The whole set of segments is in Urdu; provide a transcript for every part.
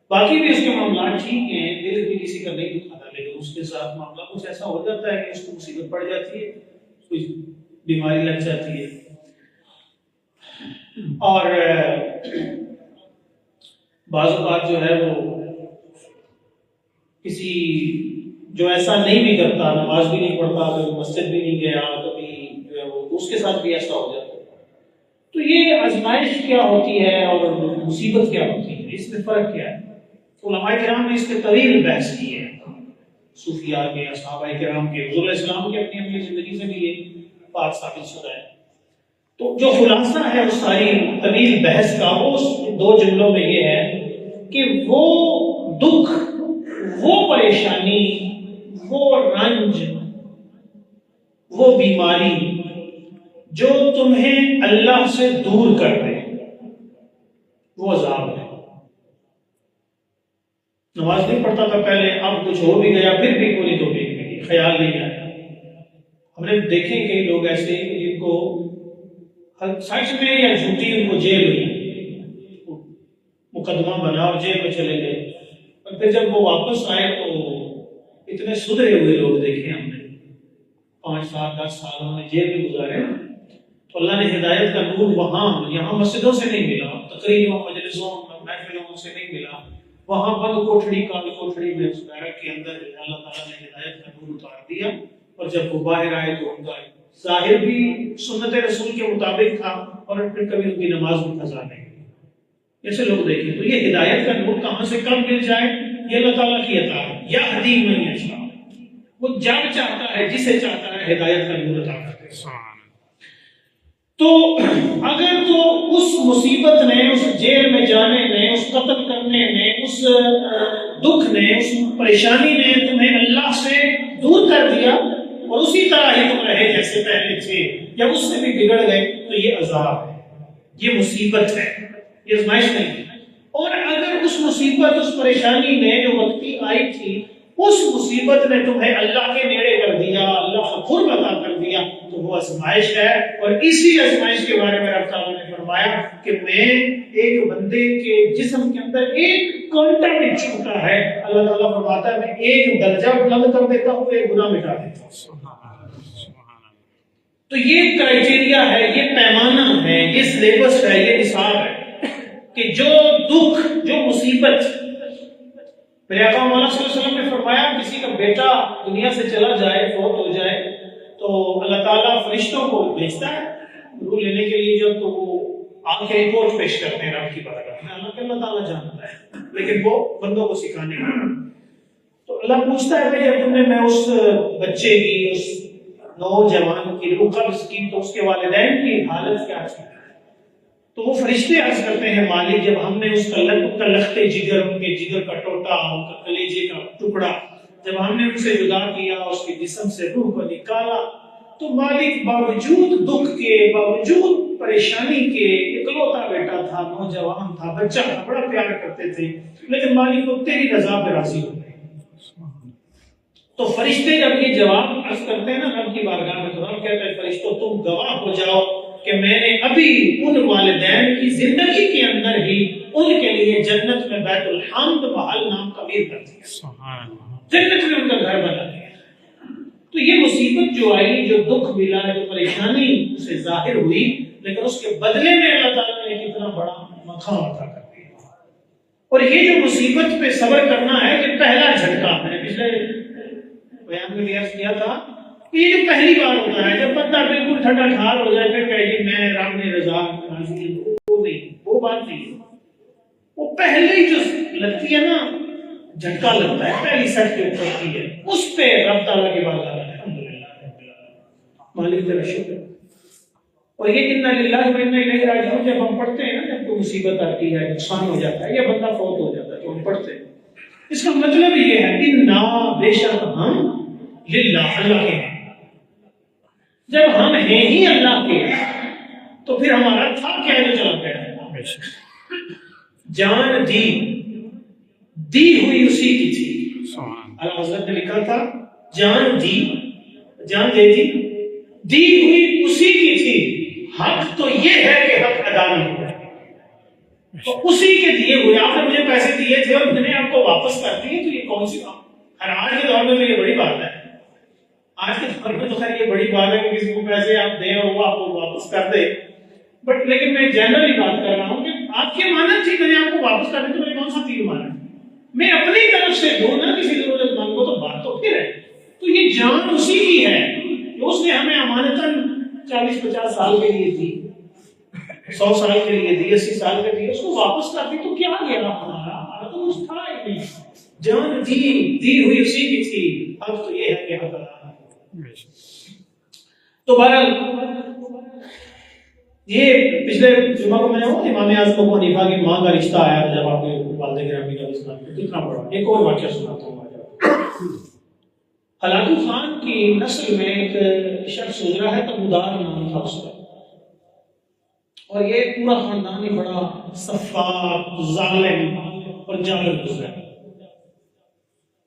باقی بھی اس کے معاملات ٹھیک ہیں، دل بھی کسی کا نہیں دکھاتا، لیکن اس کے ساتھ معاملہ کچھ ایسا ہو جاتا ہے کہ اس کو مصیبت پڑ جاتی ہے، کوئی بیماری لگ جاتی ہے، اور بعض اوقات جو ہے وہ کسی جو ایسا نہیں بھی کرتا، نماز بھی نہیں پڑھتا، کبھی مسجد بھی نہیں گیا، کبھی جو ہے وہ اس کے ساتھ بھی ایسا ہو جاتا ہے. تو یہ آزمائش کیا ہوتی ہے اور مصیبت کیا ہوتی ہے، اس میں فرق کیا ہے؟ علماء کرام نے اس پہ طویل بحث کی ہے، صوفیاء کے، صحابہ کرام کے، حضور علیہ السلام کے اپنی اپنی زندگی سے بھی یہ بات ثابت شدہ ہے. تو جو خلاصہ ہے اس ساری طویل بحث کا، وہ دو جملوں میں یہ ہے کہ وہ دکھ، وہ پریشانی، وہ رنج، وہ بیماری جو تمہیں اللہ سے دور کر دے، وہ عذاب ہے. نماز نہیں پڑھتا تھا پہلے، اب کچھ ہو بھی گیا، پھر بھی کوئی توفیق نہیں، خیال نہیں آیا. ہم نے دیکھے کئی لوگ ایسے جن کو سچ میں یا جھوٹی ان کو جیل ہوئی، مقدمہ بنا اور جیل میں چلے گئے، اور پھر جب وہ واپس آئے تو اتنے سدھرے ہوئے لوگ دیکھے ہم نے. 5 سال 10 سال انہوں نے جیل میں گزارے، تو اللہ نے ہدایت کا نور وہاں، یہاں مسجدوں سے نہیں ملا، تقریروں، مجلسوں، محفلوں سے نہیں ملا، وہاں بند کوٹھڑی، کال کوٹھڑی میں اس بیرک کے اندر اللہ تعالیٰ نے ہدایت کا نور اتار دیا. اور جب وہ باہر آئے تو ان کا ظاہر بھی سنت رسول کے مطابق تھا، اور پھر کبھی ان کی نماز بھی قضا نہیں. ایسے لوگ دیکھیں تو یہ ہدایت کا نور کہاں سے کب مل جائے، یہ اللہ تعالیٰ کی عطا ہے. یہدی من یشاء، وہ جب چاہتا ہے، جسے چاہتا ہے ہدایت کا نور عطا کرتا ہے. تو اگر تو اس مصیبت نے، اس جیل میں جانے نے، اس قتل کرنے نے، اس دکھ نے، اس پریشانی نے تمہیں اللہ سے دور کر دیا اور اسی طرح ہی تم رہے جیسے پہلے تھے، یا اس سے بھی بگڑ گئے، تو یہ عذاب ہے، یہ مصیبت ہے، یہ آزمائش نہیں ہے. اور اگر اس مصیبت، اس پریشانی نے جو وقتی آئی تھی، اس مصیبت نے تمہیں اللہ کے نیڑے کر دیا، اللہ کا قرب عطا کر دیا، تو وہ آزمائش ہے. اور اسی آزمائش کے بارے میں رب تعالیٰ نے فرمایا کہ میں ایک بندے کے جسم کے اندر ایک کانٹا بھی چھوٹا ہے، اللہ تعالیٰ فرماتا ہے میں ایک درجہ بلند کر دیتا ہوں، ایک گناہ مٹا دیتا ہوں. تو یہ کرائٹیریا ہے، یہ پیمانہ ہے، یہ سلیبس ہے، یہ نصاب ہے کہ جو دکھ، جو مصیبت، میرے آقا مولانا صلی اللہ علیہ وسلم نے فرمایا کسی کا بیٹا دنیا سے چلا جائے، فوت ہو جائے، تو اللہ تعالیٰ فرشتوں کو بھیجتا ہے روح لینے کے لیے، جب تو وہ آنکھیں رپورٹ پیش کرتے ہیں رب کی بارگاہ میں. اللہ تعالیٰ جانتا ہے، لیکن وہ بندوں کو سکھانے کا. تو اللہ پوچھتا ہے جب تم نے، میں اس بچے کی، اس نوجوان کی روح قبض کی، تو اس کے والدین کی حالت کیا تھی؟ تو وہ فرشتے عرض کرتے ہیں مالک، جب ہم نے اس کا لختے جگر، ان کے جگر کا ٹوٹا، ان کا کلیجے کا ٹکڑا، جب ہم نے ان سے جدا کیا، اس کے جسم سے روح کو نکالا، تو مالک باوجود دکھ کے، باوجود پریشانی کے، اکلوتا بیٹا تھا، نوجوان تھا، بچہ تھا، بڑا پیار کرتے تھے، لیکن مالک کو تیری رضا پہ راضی ہو گئے. تو فرشتے جب یہ جواب عرض کرتے ہیں نا رب کی بارگاہ میں، تو رب کہتا ہے فرشتوں تم گواہ ہو جاؤ کہ میں نے ابھی ان والدین کی زندگی کے اندر ہی ان کے لیے جنت میں بیت الحمد محل نام تعمیر کر دیا، جنت میں ان کا گھر بنا دیا. تو یہ مصیبت جو آئی، جو دکھ ملا، جو پریشانی سے ظاہر ہوئی، لیکن اس کے بدلے میں اللہ تعالیٰ نے کتنا بڑا مقام عطا کر دیا. اور یہ جو مصیبت پہ صبر کرنا ہے، یہ پہلا جھٹکا ہے. پچھلے بیان میں عرض کیا تھا کہ یہ جو پہلی بار ہوتا ہے، جب بندہ بالکل ٹھنڈا ٹھار ہو جائے، پھر کہے جی میں رب نے رضا راضی، وہ نہیں، وہ بات نہیں. وہ پہلی جو لگتی ہے نا، جھٹکا لگتا ہے، پہلی سٹ جو پڑتی ہے، اس پہ رب تعالیٰ کی بات آتا ہے الحمدللہ مالک تیرا شکر. اور یہ انا للہ و انا الیہ راجعون جب ہم پڑھتے ہیں نا، جب کوئی مصیبت آتی ہے، نقصان ہو جاتا ہے، یا بندہ فوت ہو جاتا ہے، تو ہم پڑھتے ہیں. اس کا مطلب یہ ہے انا، بے شک ہم، للہ، اللہ کے ہیں. جب ہم ہیں ہی اللہ کے، تو پھر ہمارا تھا کیا جو چلا گیا؟ جان دی ہوئی اسی کی تھی. اللہ حضرت نے لکھا تھا جان دے دی ہوئی اسی کی تھی. حق تو یہ ہے کہ حق ادا نہیں ہوا، تو اسی کے دیے ہوئے. آپ نے مجھے پیسے دیے دیے تھے اور میں نے آپ کو واپس کر دیے، تو یہ کون سی آج کے دور میں تو یہ بڑی بات ہے. آج کے دور میں تو خیر یہ بڑی بات ہے کہ کسی کو پیسے آپ دیں اور وہ آپ کو واپس کر دے. بٹ لیکن میں جنرلی بات کر رہا ہوں کہ آپ کی امانت تھی، میں نے آپ کو واپس کر دی، تو میں کون سا تیر مارا؟ میں اپنی طرف سے دوں نا کسی ضرورت مند کو، تو بات تو پھر ہے. تو یہ جان اسی کی ہے کہ اس نے ہمیں امانتاً 40-50 سال کے لیے دی، 100 سال کے لیے دی، 80 سال کے لیے، اس کو واپس کر دی تو کیا گیا ہمارا تو کچھ تھا ہی نہیں. جان دی ہوئی اسی کی تھی. اب تو یہ ہے کہ حق ادا. تو بہرحال یہ پچھلے جمعہ کو میں نے وہ امام اعظم ابو حنیفہ کی ماں کا رشتہ آیا جب آپ کے والد گرامی کا اسلام کو کتنا بڑا. ایک اور واقعہ سناتا ہوں. ہلاکو خان کی نسل میں ایک شخص گزرا ہے، تمودار نام تھا اس کا، اور یہ پورا خاندان ہی بڑا سفاک، ظالم اور جابر گزرا.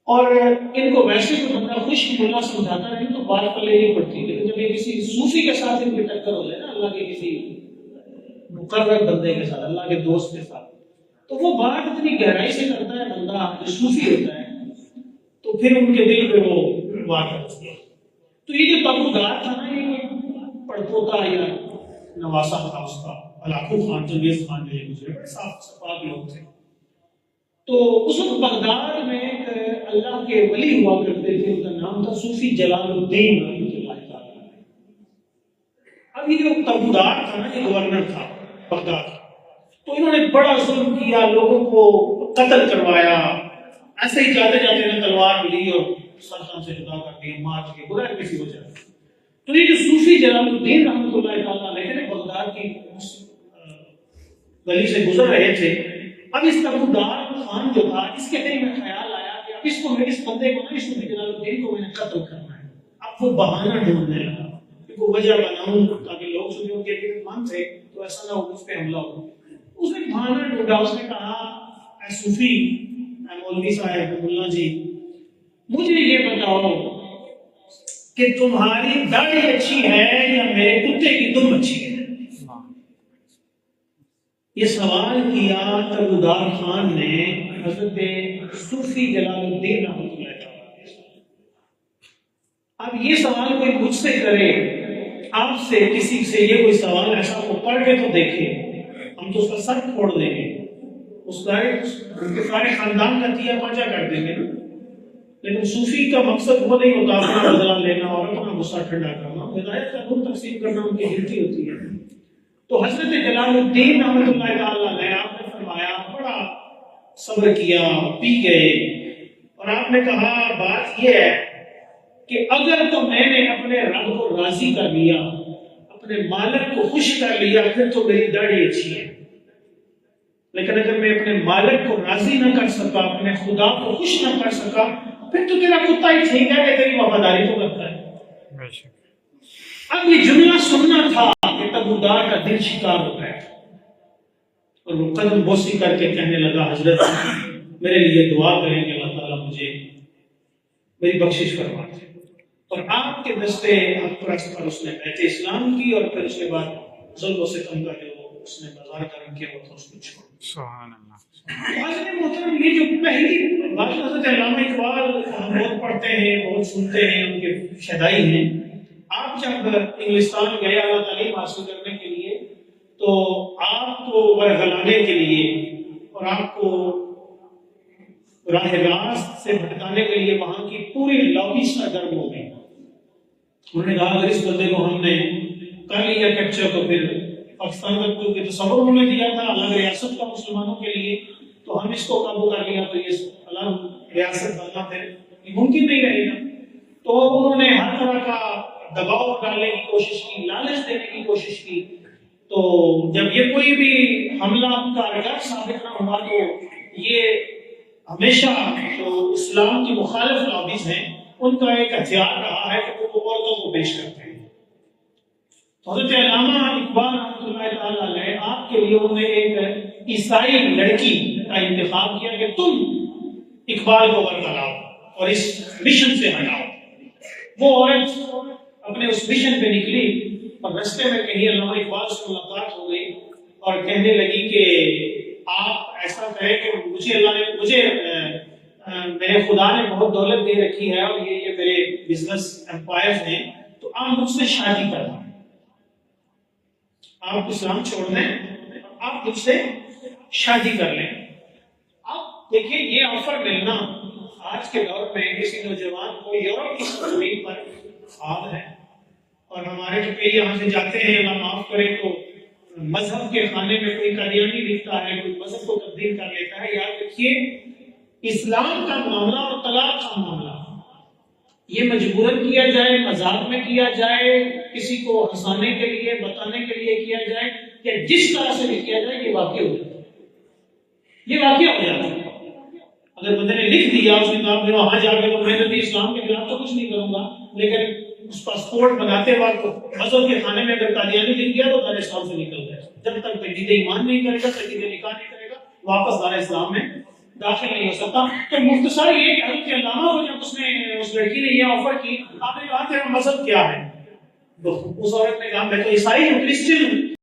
اور ان کو ویسے تو بندہ خوش ملا سمجھاتا نہیں تو بات پلے نہیں پڑتی، لیکن جب یہ کسی صوفی کے ساتھ ان کی ٹکر ہو جائے نا، اللہ کے کسی مقرر بندے کے ساتھ، اللہ کے دوست کے ساتھ، تو وہ بات اتنی گہرائی سے کرتا ہے بندہ جو صوفی ہوتا ہے، تو پھر ان کے دل پہ وہ بات کرتی ہے. تو یہ جو تبودار تھا نا، یہ پڑپوتا یا نواسا تھا اس کا، ہلاکو خان چنگیز خان جو یہ گزرے، بڑے صاف صفاک لوگ تھے. تو اس وقت بغداد میں ایک اللہ کے ولی ہوا کرتے تھے، ان کا نام تھا صوفی جلال الدین رحمۃ اللہ تعالیٰ. اب یہ جو تبودار تھا نا، یہ گورنر تھا بغداد، تو انہوں نے بڑا ظلم کیا، لوگوں کو قتل کروایا. ایسے ہی جاتے جاتے نے تلوار لی اور سرطان سے جدا کر دیا، مار کے بغیر کسی وجہ. تو یہ جو صوفی جلال الدین رحمۃ اللہ تعالیٰ علیہ نے بغداد کی گلی سے گزر رہے تھے. اب اس تبودار خان جو تھا، اس کے دل میں خیال آیا کہ اب اس بندے کو نا، اس صوفی جلال الدین کو میں نے قتل کرنا ہے. اب وہ بہانہ ڈھونڈنے لگا کہ وہ وجہ بناؤں تاکہ لوگ سنیں کہ یہ مان تھے تو ایسا نہ ہو اس پہ حملہ ہو. اس نے بہانہ ڈھونڈا. اس نے کہا اے صوفی، اے مولوی صاحب، ملا جی، مجھے یہ بتاؤ کہ تمہاری داڑھی اچھی ہے یا میرے کتے کی دم اچھی ہے؟ یہ سوال کیا تبودار خان نے حضرت صوفی جلال الدین رحمۃ اللہ تعالیٰ. اب یہ سوال کوئی مجھ سے کرے، آپ سے کسی سے یہ کوئی سوال ایسا کو پڑھ کے تو دیکھے، ہم تو اس کا سر پھوڑ دیں گے، اس کے سارے خاندان کا تیا پاچا کر دیں گے. لیکن صوفی کا مقصد وہ نہیں ہوتا اپنا بدلہ لینا اور اپنا غصہ ٹھنڈا کرنا، ہدایت کا نور تقسیم کرنا ان کی ڈیوٹی ہوتی ہے. تو حضرت جلال الدین رحمۃ اللہ تعالیٰ علیہ آپ نے فرمایا، بڑا صبر کیا، پی گئے، اور آپ نے کہا بات یہ ہے کہ اگر تو میں نے اپنے رب کو راضی کر لیا، اپنے مالک کو خوش کر لیا، پھر تو میری داڑھی اچھی ہے. لیکن اگر میں اپنے مالک کو راضی نہ کر سکا، اپنے خدا کو خوش نہ کر سکا، پھر تو تیرا کتا ہی ٹھیک ہے کہ تیری وفاداری تو کرتا ہے. اب یہ جملہ سننا تھا کہ تبودار کا دل شکار ہوتا ہے، اور وہ قدم بوسی کر کے کہنے لگا، حضرت میرے لیے دعا کریں کہ اللہ تعالیٰ مجھے میری بخشش فرما دے. اور آپ کے دستے پرست پر اس نے بیعت اسلام کی، اور پھر اس کے بعد ظلم و ستم کا جو اس نے بازار کرم کیا وہ تھا، اس کو چھوڑ. سبحان اللہ. حضرت محترم، یہ جو پہلی بات حضرت علامہ اقبال ہم بہت پڑھتے ہیں، بہت سنتے ہیں، ان کے شدائی ہیں. آپ جب انگلستان گئے اعلیٰ تعلیم حاصل کرنے کے لیے، تو آپ کو ورغلانے کے لیے اور آپ کو راہ راست سے بھٹکانے کے لیے وہاں کی پوری لابی سرگرم ہو گئی. انہوں نے کہا اگر اس بندے کو ہم نے کر لیا کیپچر، تو پھر پاکستان کا کوئی تصور انہوں نے دیا تھا الگ ریاست کا مسلمانوں کے لیے، تو ہم اس کو قابو کر لیا تو یہ الگ ریاست بننا پھر ممکن نہیں رہے گا. تو انہوں نے ہر طرح کا دباؤ ڈالنے کی کوشش کی، لالچ دینے کی کوشش کی. تو جب یہ کوئی بھی حملہ کارگر ثابت نہ ہوا، تو یہ ہمیشہ جو اسلام کی مخالف لابیز ہیں ان کا ایک ہتھیار رہا ہے کہ وہ عورتوں کو پیش کرتے ہیں. حضرت علامہ اقبال رحمۃ اللہ تعالیٰ علیہ آپ کے لیے انہوں نے ایک عیسائی لڑکی کا انتخاب کیا کہ تم اقبال کو برگلاؤ اور اس مشن سے ہٹاؤ. وہ عورت اپنے اس مشن پہ نکلی اور رستے میں کہیں علامہ اقبال سے ملاقات ہو گئی اور کہنے لگی کہ آپ ایسا کہیں کہ مجھے اللہ نے میرے خدا نے بہت دولت دے رکھی ہے اور یہ میرے بزنس امپائر ہیں، تو آپ مجھ سے شادی کرنا، آپ اسلام چھوڑ دیں، آپ مجھ سے شادی کر لیں۔ اب دیکھیں یہ آفر ملنا آج کے دور میں کسی نوجوان کو یورپ کی زمین پر خواب ہے، اور ہمارے جو کئی یہاں سے جاتے ہیں، اللہ معاف کرے، تو مذہب کے خانے میں کوئی قادیانی لکھتا ہے، کوئی مذہب کو تبدیل کر لیتا ہے۔ یاد رکھیے اسلام کا معاملہ اور طلاق کا معاملہ یہ مجبوراً کیا جائے، مذاق میں کیا جائے، کسی کو ہنسانے کے لیے بتانے کے لیے کیا جائے، یا جس طرح سے بھی کیا جائے، یہ واقع ہو جاتا ہے، یہ واقع ہو جاتا ہے۔ اگر بندے نے لکھ دیا، اس نے کہا کہ وہاں جا کے تو میں نے اسلام کے خلاف تو کچھ نہیں کروں گا، لیکن اس پاسپورٹ بناتے وقت مذہب کے خانے میں اگر قادیانی لکھ دیا تو دار اسلام سے نکل گئے۔ جب تک تجدید ایمان نہیں کرے گا، تجدید نکاح نہیں کرے گا، واپس دار اسلام میں داخل نہیں ہو سکتا۔ تو مختصر یہ کہ حضرت علامہ کو جب اس لڑکی نے یہ آفر کی، آپ نے کہا تیرا مذہب کیا ہے؟ اس عورت نے کہا میں تو عیسائی ہوں، کرسچن ہوں۔